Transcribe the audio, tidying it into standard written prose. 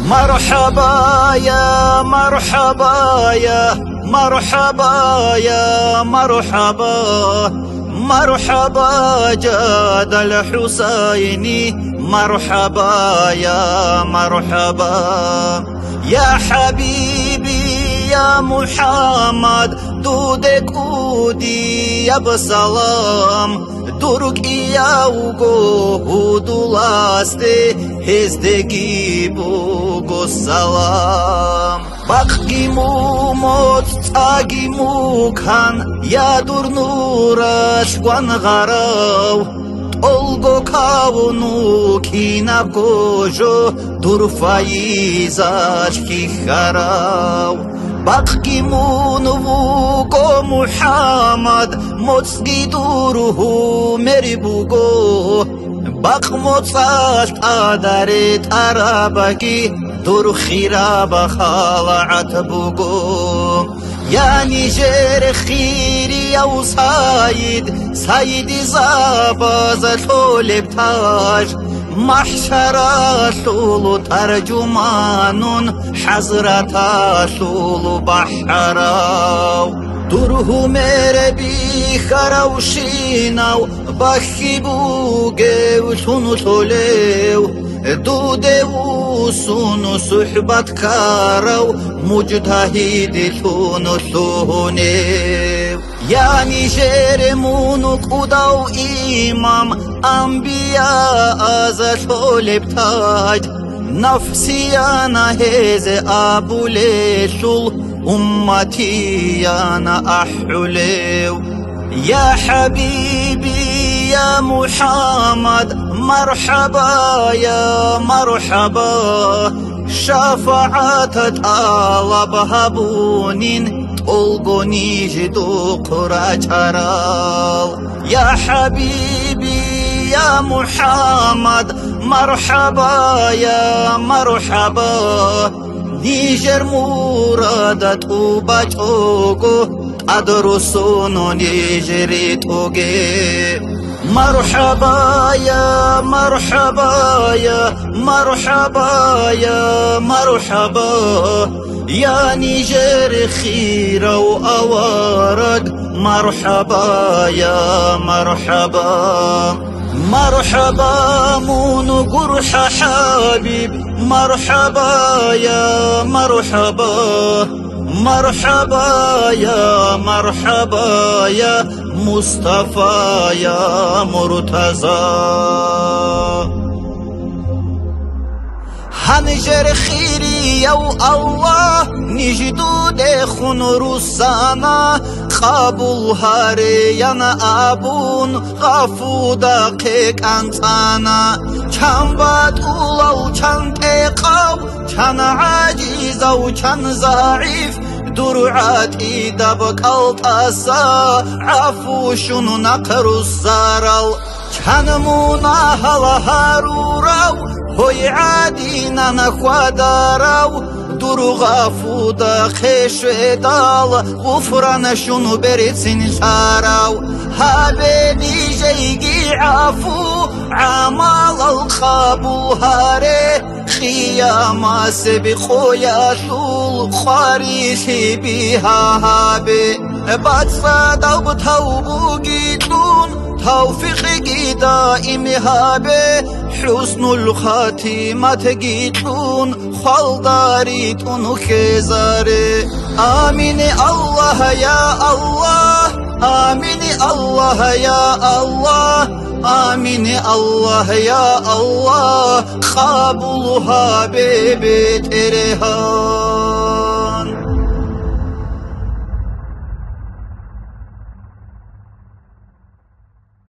مرحبا يا مرحبا يا مرحبا يا مرحبا مرحبا جاد الحسيني مرحبا يا مرحبا يا حبيبي يا محمد دودك أودي يا بسلام Duruk iaugo hudulaste hezdegi bugo salam Bakgimu mot tagimu kan yadur nurash wan garav Olgo kavunu kinab gojo dur faizach ki kharav Bakgimun vugo Muhammad motsgi duruhu meri bugo Bak motsalt adare tarabaki dur khiraba khala'at bugo Ya Niger khiri ya Sayyidi zabaz tolebtaj محشر شولو ترجمانون حضرت شولو بحراو دره مر بیخراو شیناو بخیبو گو سونو تولیو دوده و سونو صحبت کاراو مجتهد سونو سونیو Yani jeremunu kudav imam Anbiya azar tolebtaj Nafsiyana heze abulesul Ummatiyana ahulev Ya habibi ya Muhammad Marhaba ya marhaba Şafaatat alabhabunin Olgoni jidu quracharal Ya habibi ya Muhammad Marhaba ya marhaba Niger muradat ubachogo Adrusuno Nigeri toge مرحبا يا مرحبا يا مرحبا يا مرحبا يا نيجر خيرة وأوارق مرحبا يا مرحبا مرحبا مونو قرح حبيب مرحبا يا مرحبا مرحبا يا مرحبا يا مصطفى يا مرتضى هنجر خيري يا الله نجدو دخون روسانا قبول هاريانا أبون غفو دقيق أنتانا كان باد أولاو كان تقاو كان عاجز أو كان ضعيف درعاتي دبك الطاسا عفو شنو نقر الزارل كان مناهل هاروراو هوي عادينا نخواداراو درو غفو دا خيش دال غفران شنو بريتسين شاراو حبيبي جيجي عفو عمال القبول هاري خيام سبقو يا شول خاريشي بها هابي باتفادا بتوبو جيتون توفيقي دائم هابي حسن الخاتمة جيتون خالداريتون خزاري آمين الله يا الله آمين الله يا الله آمين الله يا الله قبولها ببيت إرها